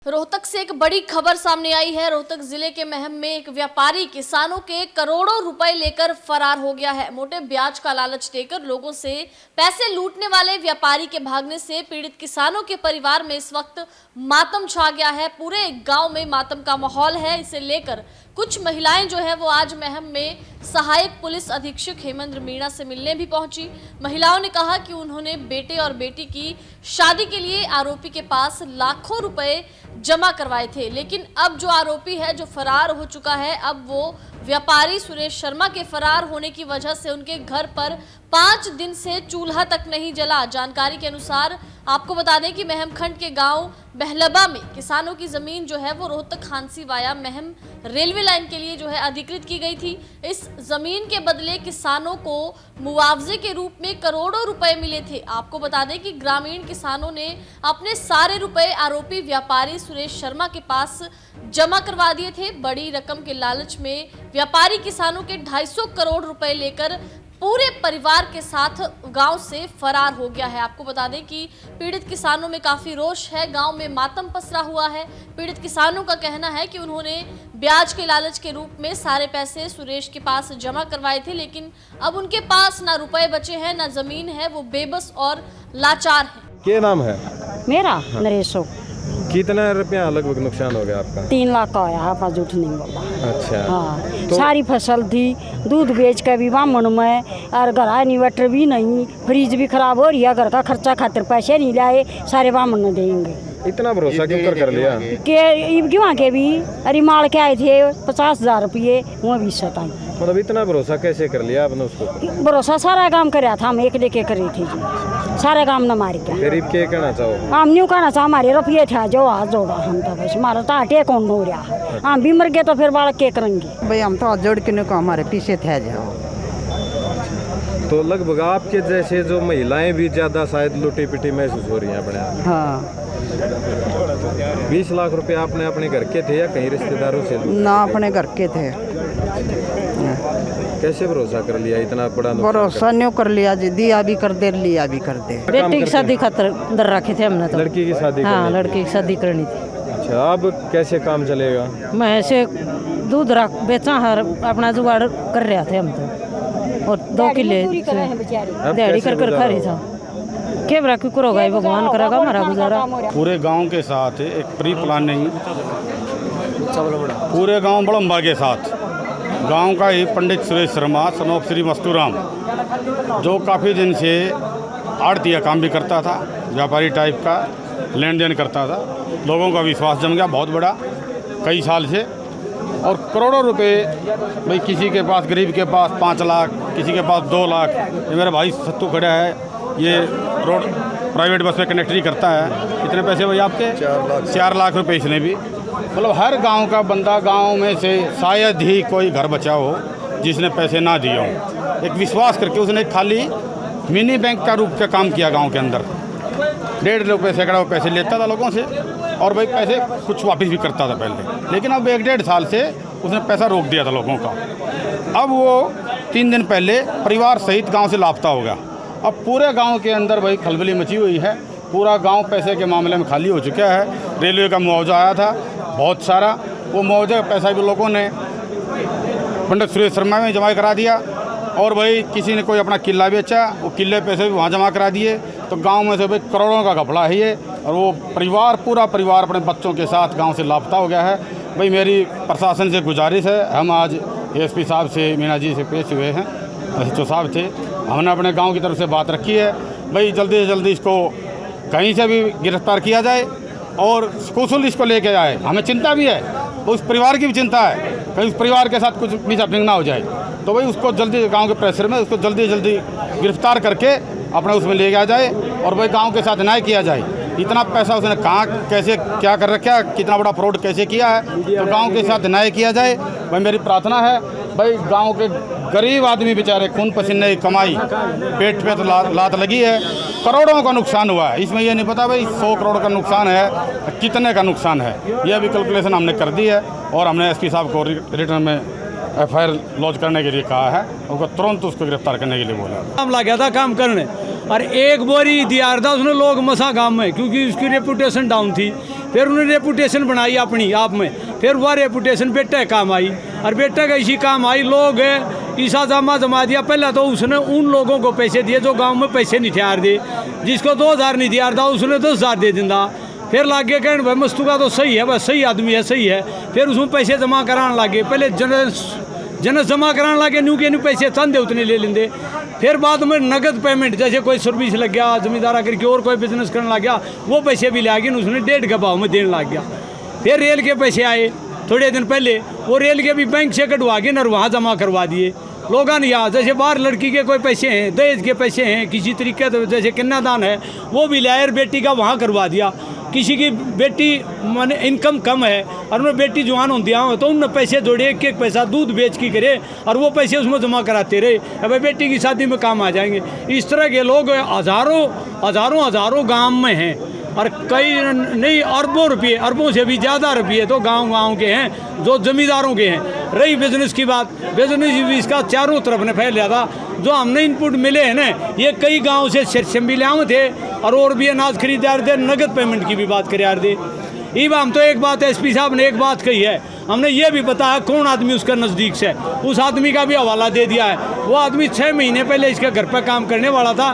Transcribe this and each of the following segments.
रोहतक से एक बड़ी खबर सामने आई है। रोहतक जिले के महम में एक व्यापारी किसानों के करोड़ों रुपए लेकर फरार हो गया है। मोटे ब्याज का लालच देकर लोगों से पैसे लूटने वाले व्यापारी के भागने से पीड़ित किसानों के परिवार में इस वक्त मातम छा गया है। पूरे गांव में मातम का माहौल है। इसे लेकर कुछ महिलाएं जो है वो आज महम में सहायक पुलिस अधीक्षक हेमंत मीणा से मिलने भी पहुंची। महिलाओं ने कहा कि उन्होंने बेटे और बेटी की शादी के लिए आरोपी के पास लाखों रुपए जमा करवाए थे, लेकिन अब जो आरोपी है जो फरार हो चुका है, अब वो व्यापारी सुरेश शर्मा के फरार होने की वजह से उनके घर पर 5 दिन से चूल्हा तक नहीं जला। जानकारी के अनुसार आपको बता दें कि महम खंड के गांव बहलबा में किसानों की जमीन जो है वो Rohtak Hansi via Meham railway line के लिए जो है अधिकृत की गई थी। इस जमीन के बदले किसानों को मुआवजे के रूप में करोड़ों रुपए मिले थे। आपको बता दें कि ग्रामीण किसानों ने अपने सारे रुपए आरोपी व्यापारी सुरेश शर्मा के पास जमा करवा दिए थे। बड़ी रकम के लालच में व्यापारी किसानों के 250 करोड़ रुपए लेकर पूरे परिवार के साथ गांव से फरार हो गया है। आपको बता दें कि पीड़ित किसानों में काफी रोष है, गांव में मातम पसरा हुआ है। पीड़ित किसानों का कहना है कि उन्होंने ब्याज के लालच के रूप में सारे पैसे सुरेश के पास जमा करवाए थे, लेकिन अब उनके पास ना रुपए बचे हैं ना जमीन है। वो बेबस और लाचार है। क्या नाम है? मेरा नरेशो। कितना रुपया लगभग नुकसान हो गया आपका? 3 लाख का होया, आपा झूठ नहीं बोला। अच्छा। हाँ, सारी फसल थी, दूध बेच के भी बामन में, और घर इन्वर्टर भी नहीं, फ्रिज भी खराब हो रही है, घर का खर्चा खातिर पैसे नहीं लाए, सारे बामन ने देंगे। इतना भरोसा क्यों कर लिया? के क्यों के भी अरे माल के आए थे 50,000 रुपये, वो भी सताई। मतलब इतना भरोसा कैसे कर लिया आपने उसको? भरोसा सारा काम कराया था, हम एक लेके करे थे जी, सारे काम न मार के। गरीब के कहना चाहो? हम न्यू कहना चाह, हमारे रुपये थे जो हाथ जोड़ा हम तो बस, हमारा तो आटे कौन हो रहा, हम भी मर गए तो फिर बालक के करेंगे भाई। हम तो हाथ जोड़ के हमारे पीछे थे जाओ। तो लगभग आपके जैसे जो महिलाएं भी ज्यादा शायद लुटी पिटी महसूस हो रही हैं अपने आप? हाँ। 20 लाख रुपए आपने अपने घर के थे या कहीं रिश्तेदारों से? ना, अपने घर के थे। कैसे भरोसा कर लिया इतना बड़ा? भरोसा नहीं कर लिया जी, दिया भी कर दे, लिया भी कर दे। बेटी की शादी खातर दर रखे थे हमने तो। लड़की की शादी? हाँ, लड़की की शादी करनी थी। अच्छा, अब कैसे काम चलेगा? मैं ऐसे दूध रख बेचा हर अपना जुगाड़ कर रहे थे हम तो, और 2 किले दिहाड़ी कर कर खा रही था। क्या बरा क्यों करोगा, भगवान करेगा हमारा गुजारा। पूरे गांव के साथ एक प्री प्लानिंग, पूरे गांव बड़म्बा के साथ गांव का ही पंडित सुरेश शर्मा सनोप श्री मस्तूराम, जो काफ़ी दिन से आड़तिया काम भी करता था, व्यापारी टाइप का लेन देन करता था, लोगों का विश्वास जम गया बहुत बड़ा कई साल से, और करोड़ों रुपए भाई किसी के पास, गरीब के पास 5 लाख, किसी के पास 2 लाख। ये मेरा भाई सत्तू खड़ा है, ये रोड प्राइवेट बस में कनेक्टरी करता है। कितने पैसे भाई आपके? 4 लाख रुपए इसने भी। मतलब हर गांव का बंदा, गांव में से शायद ही कोई घर बचा हो जिसने पैसे ना दिए हों। एक विश्वास करके उसने खाली मिनी बैंक का रूप का काम किया गांव के अंदर। 1.5 रुपये सैकड़ा वो पैसे लेता था लोगों से, और भाई पैसे कुछ वापस भी करता था पहले, लेकिन अब 1-1.5 साल से उसने पैसा रोक दिया था लोगों का। अब वो 3 दिन पहले परिवार सहित गांव से लापता हो गया। अब पूरे गांव के अंदर भाई खलबली मची हुई है। पूरा गांव पैसे के मामले में खाली हो चुका है। रेलवे का मुआवजा आया था बहुत सारा, वो मुआवजा पैसा भी लोगों ने पंडित सुरेश शर्मा में जमा करा दिया, और भाई किसी ने कोई अपना किला बेचा, वो किले पैसे भी वहाँ जमा करा दिए। तो गांव में से भाई करोड़ों का घपला है ये, और वो परिवार, पूरा परिवार अपने बच्चों के साथ गांव से लापता हो गया है। भाई मेरी प्रशासन से गुजारिश है, हम आज एसपी साहब से, मीणा जी से पेश हुए हैं, जो साहब थे, हमने अपने गांव की तरफ से बात रखी है भाई जल्दी से जल्दी इसको कहीं से भी गिरफ्तार किया जाए और कुशल इसको लेके आए। हमें चिंता भी है, उस परिवार की भी चिंता है, कहीं उस परिवार के साथ कुछ मिसहैपनिंग ना हो जाए। तो भाई उसको जल्दी गांव के प्रेशर में उसको जल्दी जल्दी गिरफ्तार करके अपने उसमें ले गया जाए, और भाई गांव के साथ न्याय किया जाए। इतना पैसा उसने कहाँ, कैसे, क्या कर रखा, कितना बड़ा फ्रॉड कैसे किया है, तो गांव के साथ न्याय किया जाए। भाई मेरी प्रार्थना है, भाई गांव के गरीब आदमी बेचारे खून पसीने की कमाई, पेट पे तो लात लगी है, करोड़ों का नुकसान हुआ है। इसमें ये नहीं पता भाई 100 करोड़ का नुकसान है, कितने का नुकसान है, यह भी कैलकुलेशन हमने कर दी है, और हमने एसपी साहब को रिटर्न में FIR लॉन्च करने के लिए कहा है, उनको तुरंत उसको गिरफ्तार करने के लिए बोला। हम लग गया था काम करने, और एक बोरी दिया था उसने लोग मसा गांव में, क्योंकि उसकी रेपुटेशन डाउन थी। फिर उन्होंने रेपुटेशन बनाई अपनी आप में, फिर वह रेपुटेशन बेटा काम आई और बेटा का इसी काम आई। लोग ईसा जमा दिया। पहले तो उसने उन लोगों को पैसे दिए जो गांव में पैसे नहीं थे यार दे, जिसको 2000 नहीं दिया था उसने 10,000 दे दिंदा। फिर लागे कहने भाई मस्तू का तो सही है, बस सही आदमी है, सही है। फिर उसमें पैसे जमा कराने लगे। पहले जनस जमा कराने लगे, न्यू के न्यू पैसे चंदे उतने ले लेंगे। फिर बाद में नगद पेमेंट, जैसे कोई सर्विस लग गया जमींदारा करके और कोई बिजनेस करने लग गया, वो पैसे भी ले गए, उसने 1.5 के भाव में देने लग गया। फिर रेल के पैसे आए थोड़े दिन पहले, वो रेल के भी बैंक से कटवा के और वहाँ जमा करवा दिए लोगों ने। यहाँ जैसे बाहर लड़की के कोई पैसे हैं, दहेज के पैसे हैं, किसी तरीके से जैसे कन्यादान है वो भी लायर बेटी का वहाँ करवा दिया। किसी की बेटी माने इनकम कम है और उन्हें बेटी जवान होती है तो उनने पैसे जोड़े, एक पैसा दूध बेच के करे और वो पैसे उसमें जमा कराते रहे। अब बेटी की शादी में काम आ जाएंगे। इस तरह के लोग हज़ारों गांव में हैं और कई नहीं अरबों रुपये, अरबों से भी ज़्यादा रुपये तो गांव के हैं जो जमींदारों के हैं। रही बिजनेस की बात, बिजनेस भी इसका चारों तरफ ने फैल गया था। जो हमने इनपुट मिले हैं ना, ये कई गांव से शर्मिलाओं थे और भी अनाज खरीदार थे। नगद पेमेंट की भी बात करें यार दे। ये हम तो एक बात एसपी साहब ने एक बात कही है, हमने ये भी पता है कौन आदमी उसका नज़दीक से, उस आदमी का भी हवाला दे दिया है। वो आदमी 6 महीने पहले इसके घर पर काम करने वाला था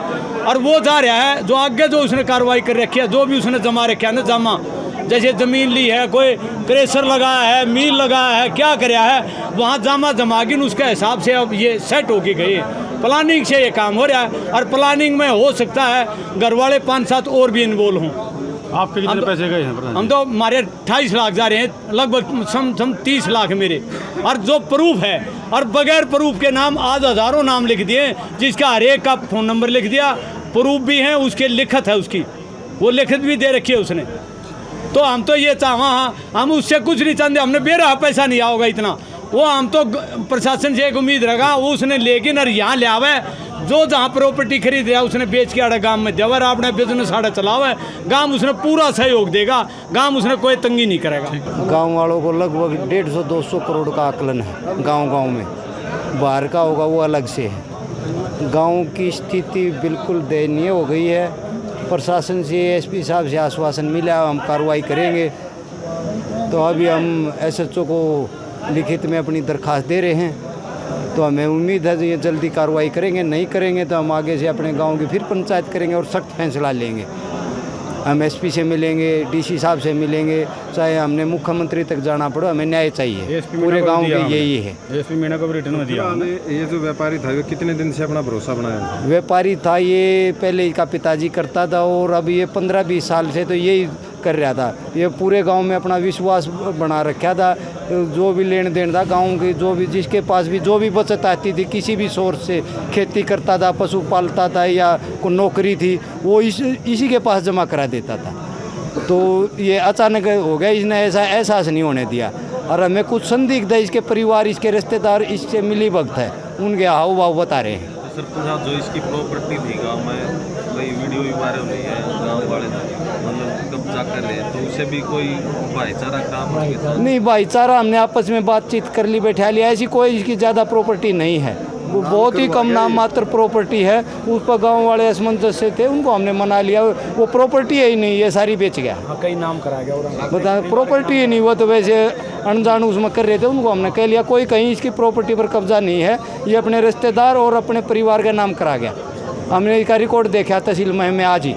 और वो जा रहा है जो आगे जो उसने कार्रवाई कर रखी है, जो भी उसने जमा रखा है ना जमा, जैसे ज़मीन ली है, कोई क्रेशर लगाया है, मिल लगाया है, क्या कराया है, वहाँ जमा गिन उसके हिसाब से अब ये सेट होके गए। प्लानिंग से ये काम हो रहा है और प्लानिंग में हो सकता है घर वाले 5-7 और भी इन्वॉल्व हों। आपके कितने पैसे गए हैं? हम तो हमारे 28 लाख जा रहे हैं, लगभग सम 30 लाख मेरे। और जो प्रूफ है और बगैर प्रूफ के नाम आज हज़ारों नाम लिख दिए, जिसका हर एक का फ़ोन नंबर लिख दिया, प्रूफ भी है, उसके लिखत है, उसकी वो लिखत भी दे रखी है उसने। तो हम तो ये हाँ हम उससे कुछ नहीं चाहते, हमने बेरा पैसा नहीं आओगा इतना। वो हम तो प्रशासन से एक उम्मीद रखा, वो उसने लेकिन और यहाँ ले आवे, जो जहाँ प्रॉपर्टी खरीद रहा उसने बेच के आड़ा गांव में देवर अपने बिजनेस आड़ा चलावा है, गांव उसने पूरा सहयोग देगा, गांव उसने कोई तंगी नहीं करेगा। गांव वालों को लगभग 150-200 करोड़ का आकलन है गांव में। बाहर का होगा वो अलग से है। गांव की स्थिति बिल्कुल दयनीय हो गई है। प्रशासन से एसपी साहब से आश्वासन मिला, हम कार्रवाई करेंगे। तो अभी हम एसएचओ को लिखित में अपनी दरख्वास्त दे रहे हैं, तो हमें उम्मीद है ये जल्दी कार्रवाई करेंगे। नहीं करेंगे तो हम आगे से अपने गांव की फिर पंचायत करेंगे और सख्त फैसला लेंगे। हम एसपी से मिलेंगे, डीसी साहब से मिलेंगे, चाहे हमने मुख्यमंत्री तक जाना पड़े, हमें न्याय चाहिए। पूरे गांव के यही है। एसपी मीना को भी रिटर्न में दिया। ये जो व्यापारी था वो कितने दिन से अपना भरोसा बनाया? व्यापारी था ये, पहले इसका पिताजी करता था और अब ये 15-20 साल से तो यही कर रहा था। ये पूरे गांव में अपना विश्वास बना रखा था। जो भी लेन देन था गांव के, जो भी जिसके पास भी जो भी बचत आती थी किसी भी सोर्स से, खेती करता था, पशु पालता था या कोई नौकरी थी, वो इसी के पास जमा करा देता था। तो ये अचानक हो गया, इसने ऐसा एहसास नहीं होने दिया। और हमें कुछ संदिग्ध है, इसके परिवार, इसके रिश्तेदार इससे मिली भगत है, उनके हाव भाव बता रहे हैं। सरपंच साहब, जो इसकी प्रॉपर्टी थी गांव में, कोई वीडियो भी वायरल हुई है, गांव वाले मतलब कब्जा कर रहे हैं, तो उसे भी कोई भाईचारा काम नहीं, भाईचारा हमने आपस में बातचीत कर ली, बैठा लिया। ऐसी कोई इसकी ज़्यादा प्रॉपर्टी नहीं है, वो बहुत ही कम नाम मात्र प्रॉपर्टी है। उस पर गांव वाले असमंजस से थे, उनको हमने मना लिया। वो प्रॉपर्टी है ही नहीं, ये सारी बेच गया। कई नाम करा गया, बता प्रॉपर्टी ही नहीं, वो तो वैसे अनजान उसमें कर रहे थे, उनको हमने कह लिया कोई कहीं इसकी प्रॉपर्टी पर कब्जा नहीं है, ये अपने रिश्तेदार और अपने परिवार का नाम करा गया। हमने इसका रिकॉर्ड देखा तहसील में आज ही।